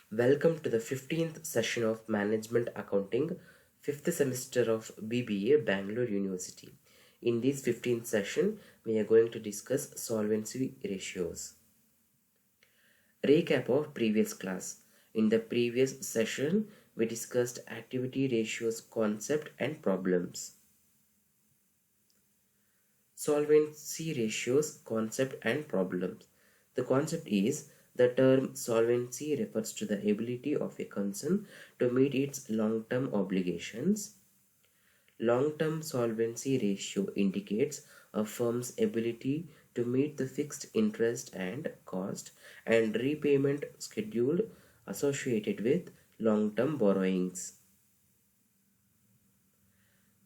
Welcome to the 15th session of Management Accounting, 5th semester of BBA, Bangalore University. In this 15th session, we are going to discuss solvency ratios. Recap of previous class. In the previous session, we discussed activity ratios concept and problems. Solvency ratios concept and problems. The concept is the term solvency refers to the ability of a concern to meet its long-term obligations. Long-term solvency ratio indicates a firm's ability to meet the fixed interest and cost and repayment schedule associated with long-term borrowings.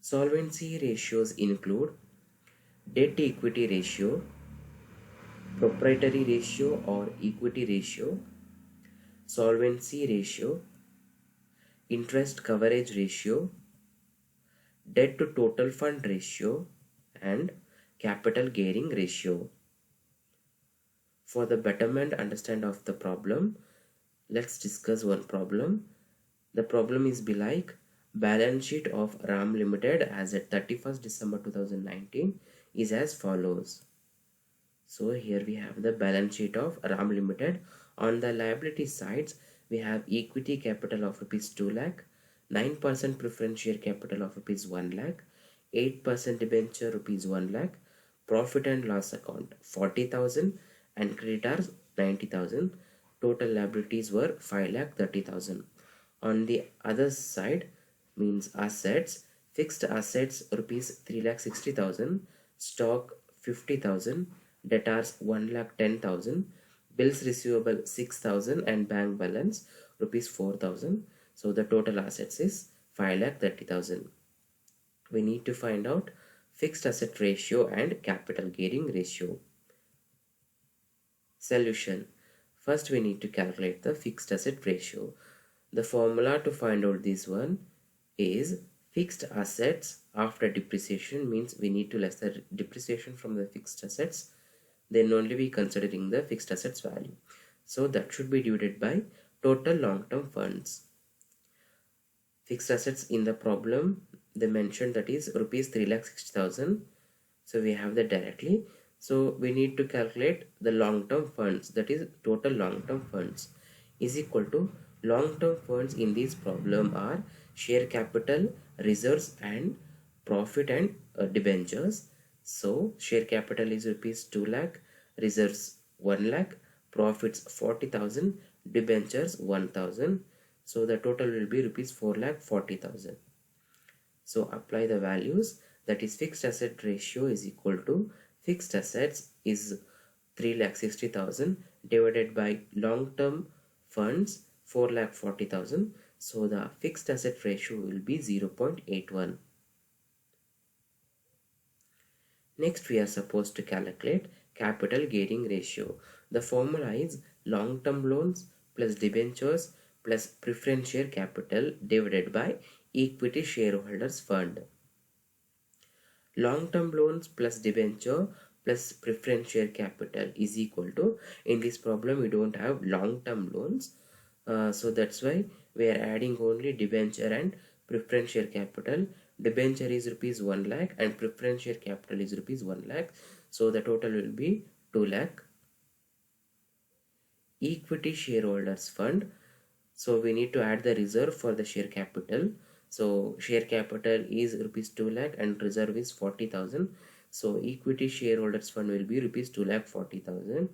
Solvency ratios include debt to equity ratio, proprietary ratio or equity ratio, solvency ratio, interest coverage ratio, debt to total fund ratio, and capital gearing ratio. For the betterment understand of the problem, let's discuss one problem. The problem is be like balance sheet of RAM Limited as at 31st December 2019 is as follows. So here we have the balance sheet of RAM Limited. On the liability sides, we have equity capital of rupees 2 lakh, 9% preference share capital of rupees 1 lakh, 8% debenture rupees 1 lakh, profit and loss account 40,000 and creditors 90,000. Total liabilities were 5 lakh 30,000. On the other side means assets, fixed assets rupees 3 lakh 60,000, stock 50,000, debtors 1,10,000, bills receivable 6,000 and bank balance rupees 4,000. So the total assets is 5,30,000. We need to find out fixed asset ratio and capital gearing ratio. Solution. First we need to calculate the fixed asset ratio. The formula to find out this one is fixed assets after depreciation, means we need to less the depreciation from the fixed assets, then only we considering the fixed assets value. So that should be divided by total long-term funds. Fixed assets in the problem they mentioned that is rupees 3,60,000. So we have that directly. So we need to calculate the long-term funds, that is total long-term funds is equal to long-term funds in this problem are share capital, reserves and profit and debentures. So share capital is rupees 2 lakh, reserves 1 lakh, profits 40,000, debentures 1,000. So the total will be rupees 4 lakh 40,000. So apply the values, that is fixed asset ratio is equal to fixed assets is 3,60,000 divided by long-term funds 4,40,000. So the fixed asset ratio will be 0.81. Next we are supposed to calculate capital gearing ratio. The formula is long-term loans plus debentures plus preference share capital divided by equity shareholders fund. Long-term loans plus debenture plus preference share capital is equal to, in this problem we don't have long-term loans, so that's why we are adding only debenture and preference share capital. Debenture is rupees 1 lakh and preference share capital is rupees 1 lakh. So the total will be 2 lakh. Equity shareholders fund. So we need to add the reserve for the share capital. So share capital is rupees 2 lakh and reserve is 40,000. So equity shareholders fund will be rupees 2 lakh 40,000.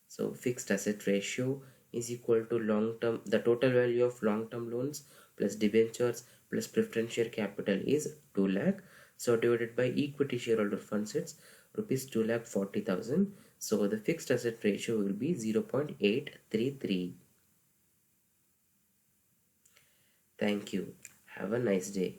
So fixed asset ratio is equal to long-term, the total value of long-term loans plus debentures plus preference share capital is 2 lakh. So divided by equity shareholder funds, it's rupees 2 lakh 40,000. So the fixed asset ratio will be 0.833. Thank you. Have a nice day.